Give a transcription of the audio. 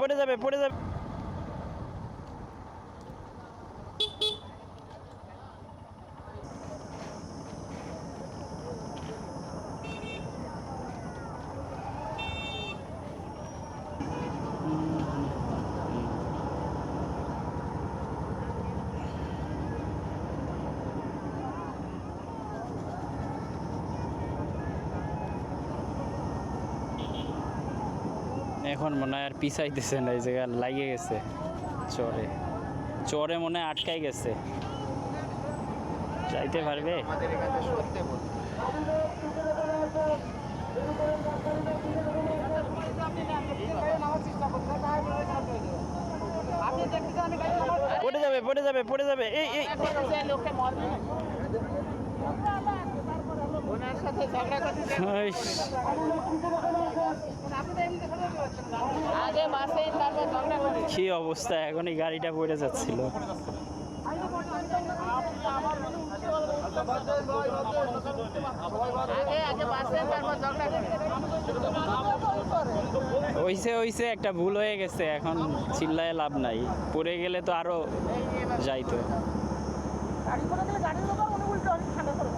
পড়ে যাবে পড়ে যাবে। এখন মনে হয় আর পিছাইতেছে না, এই জায়গায় লাগিয়ে গেছে চরে চরে মনে হয় আটকাই গেছে, যাইতে পারবে? আমাদের এখানে সত্যি বল পড়ে যাবে পড়ে যাবে পড়ে যাবে। এই এই ওনার সাথে ঝগড়া করতে ইস, আগে বাসে তারপর ঝগড়া করে কি অবস্থা, এখন এই গাড়িটা পড়ে যাচ্ছিল। আগে আগে বাসে তারপর ঝগড়া করে হইছে হইছে, একটা ভুল হয়ে গেছে, এখন চিল্লায় লাভ নাই, পড়ে গেলে তো আরো যাইতো। গাড়ি করে গেলে গাড়ির লোক উনি উল্টো ঠান্ডা করে